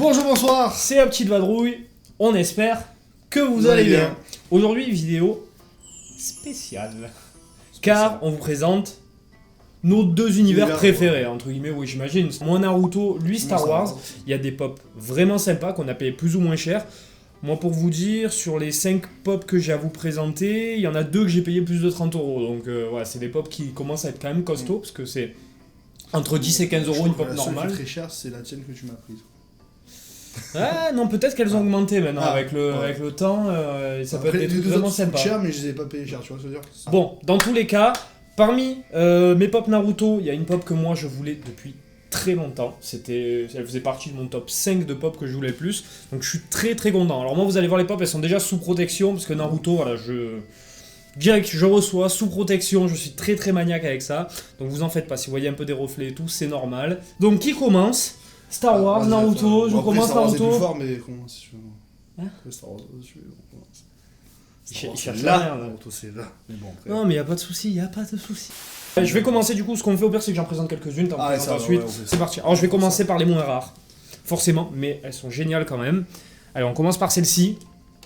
Bonjour, bonsoir. C'est la petite vadrouille, on espère que vous allez bien. Aujourd'hui, vidéo spéciale, car on vous présente nos deux univers préférés, entre guillemets, oui j'imagine. Moi Naruto, lui Star Wars, il y a des pop vraiment sympas qu'on a payé plus ou moins cher. Moi pour vous dire, sur les 5 pop que j'ai à vous présenter, il y en a 2 que j'ai payé plus de 30 €. Donc ouais, c'est des pop qui commencent à être quand même costauds, parce que c'est entre 10 et 15 € une pop normale. La seule qui est très chère, c'est la tienne que tu m'as prise. Ah non, peut-être qu'elles ont augmenté maintenant avec le temps, ça peut être des trucs vraiment sympas. Cher, mais je les ai pas payés cher, tu vois ce que je veux dire. Bon, dans tous les cas, parmi mes pop Naruto, il y a une pop que moi je voulais depuis très longtemps. Elle faisait partie de mon top 5 de pop que je voulais le plus. Donc je suis très très content. Alors moi vous allez voir, les pop elles sont déjà sous protection parce que Naruto, voilà, direct je reçois sous protection, je suis très très maniaque avec ça. Donc vous en faites pas, si vous voyez un peu des reflets et tout, c'est normal. Donc qui commence? Star Wars, Naruto, je commence Naruto. C'est plus fort, mais commence si tu veux. Hein? Star Wars, tu veux, on commence. Il cherche là, Naruto c'est là. Mais bon, après... Non mais y a pas de souci, Je vais commencer du coup, ce qu'on fait au pire c'est que j'en présente quelques-unes, t'en présentes ensuite. Ouais, c'est parti. Alors je vais commencer par les moins rares, forcément, mais elles sont géniales quand même. Allez, on commence par celle-ci.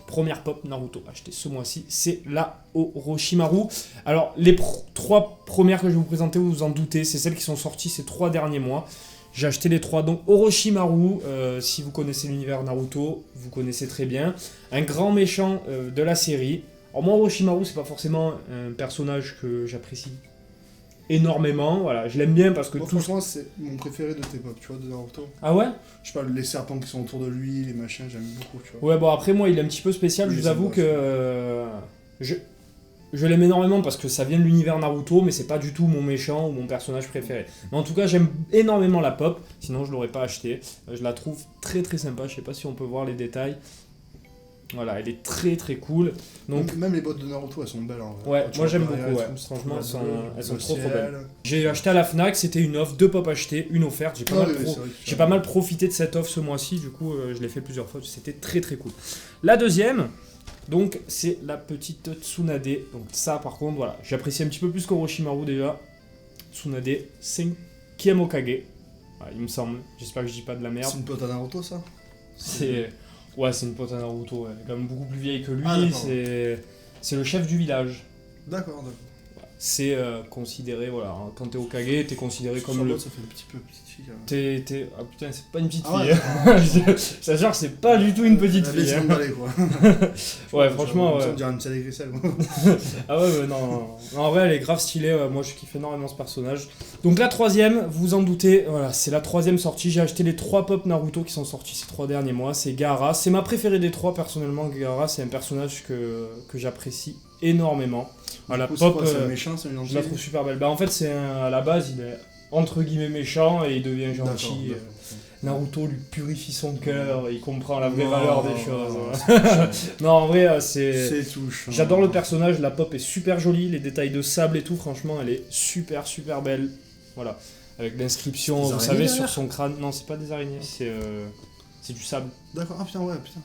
Première pop Naruto achetée ce mois-ci, c'est la Orochimaru. Alors les 3 premières que je vais vous présenter, vous vous en doutez, c'est celles qui sont sorties ces 3 derniers mois. J'ai acheté les 3, donc Orochimaru, si vous connaissez l'univers Naruto, vous connaissez très bien. Un grand méchant de la série. Alors moi Orochimaru, c'est pas forcément un personnage que j'apprécie énormément, voilà, je l'aime bien parce que moi, franchement c'est mon préféré de tes pop, tu vois, de Naruto. Ah ouais? Je sais pas, les serpents qui sont autour de lui, les machins, j'aime beaucoup, tu vois. Ouais, bon après moi il est un petit peu spécial, je vous avoue que... Je l'aime énormément parce que ça vient de l'univers Naruto, mais c'est pas du tout mon méchant ou mon personnage préféré. Mais en tout cas, j'aime énormément la pop, sinon je l'aurais pas acheté. Je la trouve très très sympa, je sais pas si on peut voir les détails. Voilà, elle est très très cool. Donc même les bottes de Naruto, elles sont belles en vrai. Ouais, moi j'aime beaucoup, ouais. Franchement, elles sont trop belles. J'ai acheté à la Fnac, c'était une offre, 2 pop achetées, une offerte. J'ai pas mal profité de cette offre ce mois-ci, du coup je l'ai fait plusieurs fois, c'était très très cool. La deuxième... Donc c'est la petite Tsunade. Donc ça par contre voilà, j'apprécie un petit peu plus qu'Orochimaru déjà. Tsunade 5e Hokage. Voilà, il me semble, j'espère que je dis pas de la merde. C'est une pote à Naruto ça? Ouais, c'est une pote à Naruto, elle est quand même beaucoup plus vieille que lui, c'est le chef du village. D'accord. C'est considéré, voilà, quand t'es Hokage, t'es considéré comme le... Ça fait un petit peu petite fille quand même. Ah putain, c'est pas une petite fille. Ouais. Ça genre c'est pas du tout une petite fille. Hein. Balai, quoi. Ouais, franchement... On dirait une petite agresselle. Ah ouais, non. En vrai, elle est grave stylée, moi je kiffe énormément ce personnage. Donc la 3ème, vous vous en doutez, voilà, c'est la 3ème sortie. J'ai acheté les 3 pop Naruto qui sont sortis ces 3 derniers mois. C'est Gaara, c'est ma préférée des 3 personnellement. Gaara, c'est un personnage que j'apprécie énormément. Voilà, pop, c'est méchant, c'est une je la trouve super belle. Bah en fait, à la base, il est entre guillemets méchant et il devient gentil. D'accord. Naruto lui purifie son cœur, il comprend la vraie valeur des choses. Non, en vrai, c'est touchant. J'adore le personnage, la pop est super jolie, les détails de sable et tout, franchement, elle est super super belle. Voilà, avec l'inscription, vous savez, sur son crâne. Non, c'est pas des araignées, c'est du sable. D'accord, ah putain, ouais, putain.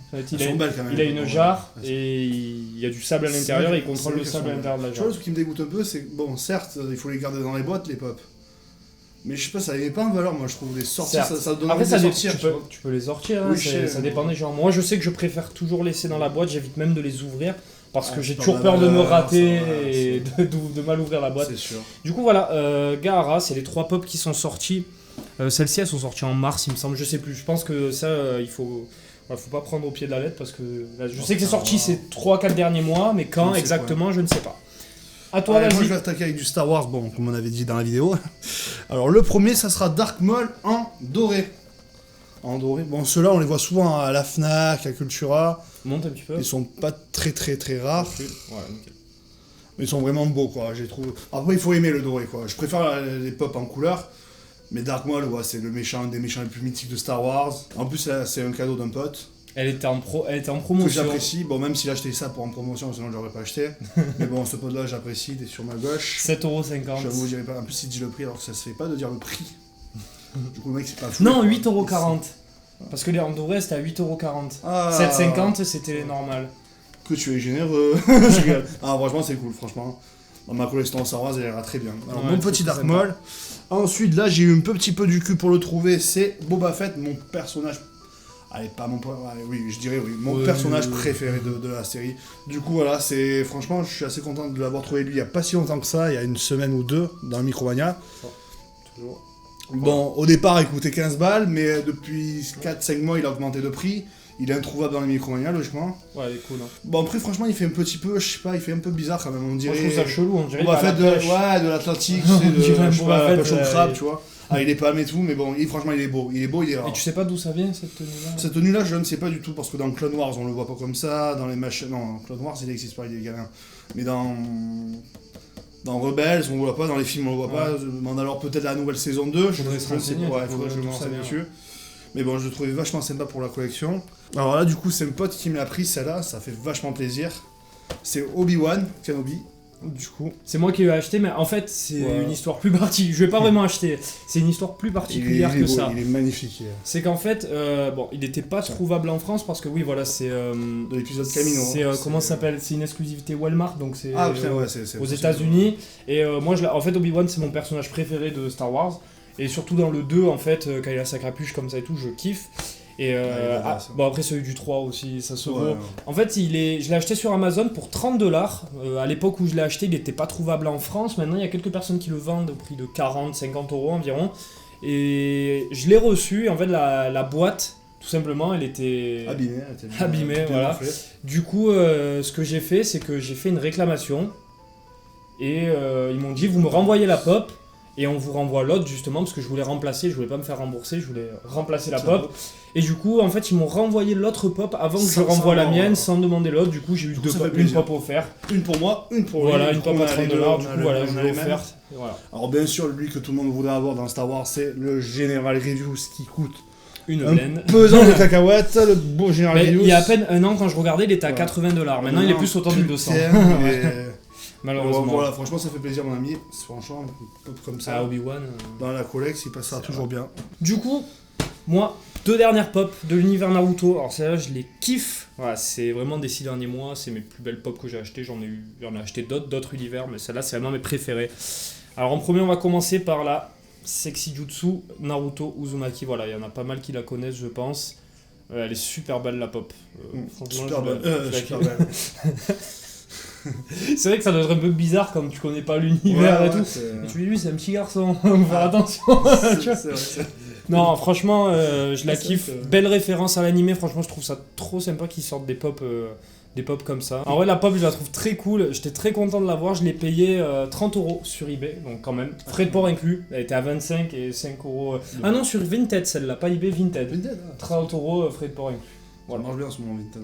Il a une jarre et il y a du sable à l'intérieur et il contrôle le sable à l'intérieur de la jarre. Tu vois, ce qui me dégoûte un peu, c'est que, bon, certes, il faut les garder dans les boîtes, les pop. Mais je sais pas, ça n'avait pas en valeur, moi je trouve les sortir, ça donne envie de les sortir. Tu peux les sortir, hein, oui, ça dépend des gens. Moi je sais que je préfère toujours laisser dans la boîte, j'évite même de les ouvrir parce que j'ai toujours peur de me rater et de mal ouvrir la boîte. C'est sûr. Du coup voilà, Gaara, c'est les 3 pop qui sont sortis. Celles-ci elles sont sorties en mars il me semble, je sais plus. Je pense que ça il faut pas prendre au pied de la lettre parce que là, je sais que c'est sorti ces 3-4 derniers mois, mais quand exactement je ne sais pas. À toi, moi je vais attaquer avec du Star Wars, bon, comme on avait dit dans la vidéo. Alors le premier, ça sera Dark Maul en doré. En doré. Bon, ceux-là, on les voit souvent à la Fnac, à Cultura. Monte un petit peu. Ils sont pas très très très rares. Ouais, nickel. Mais ils sont vraiment beaux, quoi. J'ai trouvé. Après, il faut aimer le doré, quoi. Je préfère les pop en couleur. Mais Dark Maul, ouais, c'est le méchant, un des méchants les plus mythiques de Star Wars. En plus, là, c'est un cadeau d'un pote. Elle était en promotion. Que j'apprécie. Bon, même s'il a acheté ça pour en promotion, sinon je l'aurais pas acheté. Mais bon, ce pote-là, j'apprécie. Il est sur ma gauche. 7,50 €. J'avoue, je dirais pas. En plus, il dit le prix, alors que ça se fait pas de dire le prix. Du coup, le mec, c'est pas fou. Non, 8,40 €. Parce que les en doré, c'était à 8,40 €. 7,50 €, c'était les normales. Que tu es généreux. Ah, franchement, c'est cool, franchement. Dans ma collection Star Wars, elle ira très bien. Alors, mon petit Dark Maul. Ensuite, là, j'ai eu un petit peu du cul pour le trouver. C'est Boba Fett, mon personnage Allez, pas mon... oui, je dirais oui, mon personnage préféré de la série. Du coup, voilà, c'est... Franchement, je suis assez content de l'avoir trouvé lui il n'y a pas si longtemps que ça, il y a une semaine ou deux, dans le Micromania. Toujours. Bon, au départ, il coûtait 15 balles, mais depuis 4-5 mois, il a augmenté de prix. Il est introuvable dans les Micromania, logiquement. Ouais, il est cool. Hein. Bon, après, franchement, il fait un petit peu, je sais pas, il fait un peu bizarre quand même. On dirait... Moi, je trouve ça chelou, on dirait On va faire de l'Atlantique, je sais pas, la pêche au crabe, tu vois. Ah, il est palme et tout, mais bon, franchement, il est beau, il est rare. Et tu sais pas d'où ça vient, cette tenue-là? Cette tenue-là, je ne sais pas du tout, parce que dans Clone Wars, on le voit pas comme ça, dans les machines... Non, Clone Wars, il existe pas, il est galin. Mais dans Rebels, on le voit pas, dans les films, on le voit pas. Alors peut-être la nouvelle saison 2, je ne sais pas, il faudrait que je me renseigne dessus. Mais bon, je le trouvais vachement sympa pour la collection. Alors là, du coup, c'est un pote qui me l'a pris, celle-là, ça fait vachement plaisir. C'est Obi-Wan Kenobi. Du coup, c'est moi qui l'ai acheté, mais en fait, c'est une histoire plus particulière. Je vais pas vraiment acheter. C'est une histoire plus particulière que ça. Il est magnifique. C'est qu'en fait, bon, il n'était pas trouvable en France parce que oui, voilà, c'est de l'épisode Camino. C'est comment ça s'appelle? C'est une exclusivité Walmart, donc c'est c'est aux États-Unis. Et moi, en fait, Obi-Wan, c'est mon personnage préféré de Star Wars. Et surtout dans le 2, en fait, quand il a sa capuche comme ça et tout, je kiffe. Et bon, après celui du 3 aussi, ça se vaut. En fait, je l'ai acheté sur Amazon pour 30$. À l'époque où je l'ai acheté, il n'était pas trouvable en France. Maintenant, il y a quelques personnes qui le vendent au prix de 40-50€ environ. Et je l'ai reçu. Et en fait, la boîte, tout simplement, elle était abîmée, voilà. Du coup, ce que j'ai fait, c'est que j'ai fait une réclamation. Et ils m'ont dit, vous me renvoyez la pop. Et on vous renvoie l'autre justement parce que je voulais remplacer, je voulais pas me faire rembourser, je voulais remplacer la pop. Et du coup, en fait, ils m'ont renvoyé l'autre pop avant que je renvoie la mienne sans demander l'autre. Du coup, j'ai eu une pop offerte. Une pour moi, une pour lui. Voilà, une pop à 30$. Du coup, voilà, je l'ai offerte. Voilà. Alors, bien sûr, lui que tout le monde voudrait avoir dans Star Wars, c'est le General Grievous qui coûte une blende. Pesant de cacahuètes, le beau General Grievous. Il y a à peine un an, quand je regardais, il était à 80$. Maintenant, il est plus autour de 200. Malheureusement. Voilà, franchement, ça fait plaisir, mon ami. Franchement, un peu comme ça. Obi-Wan. Dans la collecte, il passera toujours bien. Du coup, moi, 2 dernières pop de l'univers Naruto. Alors, celle-là, je les kiffe. Voilà, c'est vraiment des 6 derniers mois. C'est mes plus belles pop que j'ai achetées. J'en ai acheté d'autres univers, mais celle-là, c'est vraiment mes préférées. Alors, en premier, on va commencer par la Sexy Jutsu Naruto Uzumaki. Voilà, il y en a pas mal qui la connaissent, je pense. Elle est super belle, la pop. Super belle. C'est vrai que ça doit être un peu bizarre comme tu connais pas l'univers et tout. Et tu dis, lui, c'est un petit garçon, faut faire attention. C'est vrai. Non, franchement, je la kiffe. Belle référence à l'animé, franchement, je trouve ça trop sympa qu'ils sortent des pop comme ça. En vrai, la pop, je la trouve très cool. J'étais très content de l'avoir. Je l'ai payé 30€ sur eBay, donc quand même. Frais de port inclus. Elle était à 25 et 5€. Ah non, sur Vinted, celle-là, pas eBay, Vinted. 30€, frais de port inclus. Voilà. Ça marche bien en ce moment, Vinted.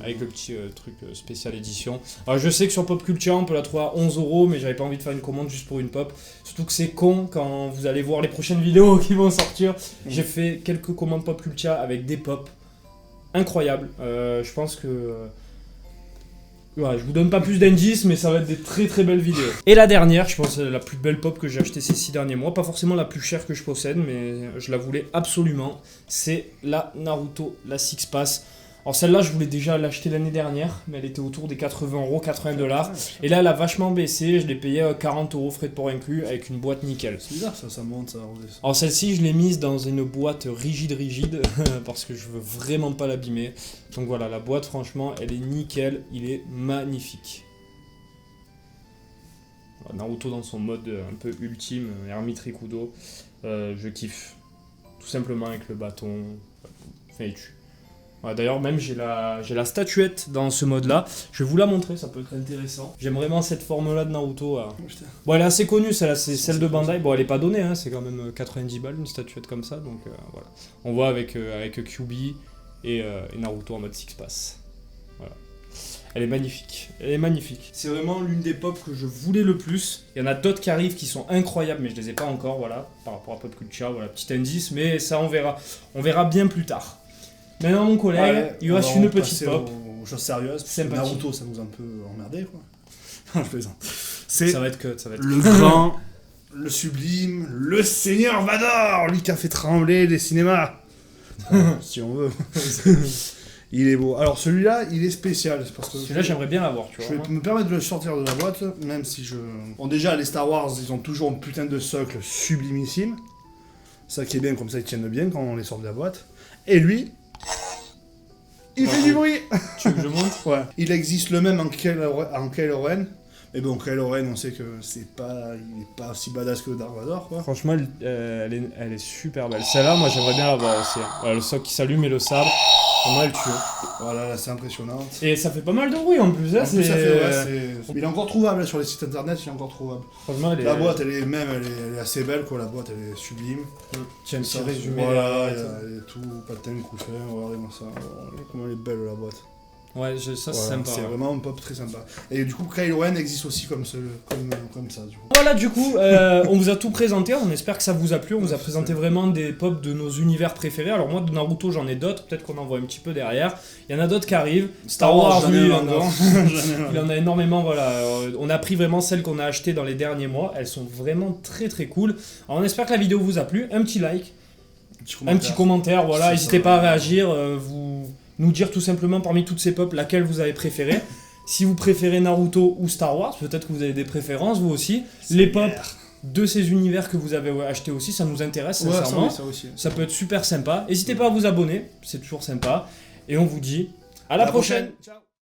Avec le petit truc spécial édition. Alors, je sais que sur Pop Culture, on peut la trouver à 11€, mais j'avais pas envie de faire une commande juste pour une pop. Surtout que c'est con quand vous allez voir les prochaines vidéos qui vont sortir. J'ai fait quelques commandes Pop Culture avec des pop incroyables. Je pense que... Ouais, je vous donne pas plus d'indices, mais ça va être des très très belles vidéos. Et la dernière, je pense la plus belle pop que j'ai achetée ces 6 derniers mois, pas forcément la plus chère que je possède, mais je la voulais absolument, c'est la Naruto, la Six Pass. Alors celle-là, je voulais déjà l'acheter l'année dernière, mais elle était autour des 80€, 80$. Et là, elle a vachement baissé, je l'ai payé 40€, frais de port inclus, avec une boîte nickel. C'est bizarre ça monte, ça redescend. Alors celle-ci, je l'ai mise dans une boîte rigide, parce que je veux vraiment pas l'abîmer. Donc voilà, la boîte, franchement, elle est nickel, il est magnifique. Naruto dans son mode un peu ultime, Hermite Rikudo, je kiffe. Tout simplement avec le bâton, enfin, il tue. Ouais, d'ailleurs, même j'ai la statuette dans ce mode-là. Je vais vous la montrer, ça peut être intéressant. J'aime vraiment cette forme-là de Naruto. Bon, elle est assez connue, celle-là, c'est celle de Bandai. Bon, elle est pas donnée, hein, c'est quand même 90 balles une statuette comme ça. Donc voilà. On voit avec Kyuubi et Naruto en mode Six Pass. Voilà. Elle est magnifique. Elle est magnifique. C'est vraiment l'une des pop que je voulais le plus. Il y en a d'autres qui arrivent qui sont incroyables, mais je les ai pas encore, voilà, par rapport à Pop Culture. Voilà, petit indice, mais ça on verra. On verra bien plus tard. Maintenant, mon collègue, il reste une petite pop. Aux choses sérieuses, parce que Naruto, ça nous a un peu emmerdé, quoi. Je plaisante. Ça va être cut, ça va être le grand, le sublime, le Seigneur Vador, lui qui a fait trembler les cinémas. Si on veut. Il est beau. Alors celui-là, il est spécial. Parce que celui-là, j'aimerais bien l'avoir, tu vois. Je vais me permettre de le sortir de la boîte, même si je... Bon, déjà, les Star Wars, ils ont toujours un putain de socle sublimissime. Ça qui est bien, comme ça, ils tiennent bien quand on les sort de la boîte. Et lui... Il fait du bruit. Tu veux que je monte? Ouais. Il existe le même en Kylo Ren. Mais bon, Kylo Ren, on sait que il est pas aussi badass que Dark Vador, quoi. Franchement, elle est super belle. Celle-là, moi, j'aimerais bien l'avoir aussi. Voilà, le socle qui s'allume et le sabre. Vraiment, elle tue. Voilà, là, c'est impressionnant. Et ça fait pas mal de bruit en plus. Hein, en plus, ça fait, il est encore trouvable sur les sites internet, il est encore trouvable. Franchement, la boîte, elle est assez belle, quoi. La boîte, elle est sublime. Tiens, un petit résumé. Voilà, il y a tout, patin, coussin, regardez-moi ça. Comment elle est belle, la boîte. Ouais, ça c'est sympa. C'est vraiment un pop très sympa. Et du coup, Kylo Ren existe aussi comme ça, du coup. Voilà, du coup, on vous a tout présenté. On espère que ça vous a plu. On vous a présenté vraiment des pops de nos univers préférés. Alors moi, de Naruto, j'en ai d'autres. Peut-être qu'on en voit un petit peu derrière. Il y en a d'autres qui arrivent. Star Wars, lui, il en a énormément. Voilà, on a pris vraiment celles qu'on a achetées dans les derniers mois. Elles sont vraiment très très cool. Alors on espère que la vidéo vous a plu. Un petit like, un petit commentaire. Voilà, n'hésitez pas à réagir. Nous dire tout simplement parmi toutes ces pop laquelle vous avez préféré. Si vous préférez Naruto ou Star Wars, peut-être que vous avez des préférences vous aussi. Les pop de ces univers que vous avez achetés aussi, ça nous intéresse sincèrement. Ça aussi. Ça peut être super sympa. N'hésitez pas à vous abonner, c'est toujours sympa. Et on vous dit à la prochaine. Ciao.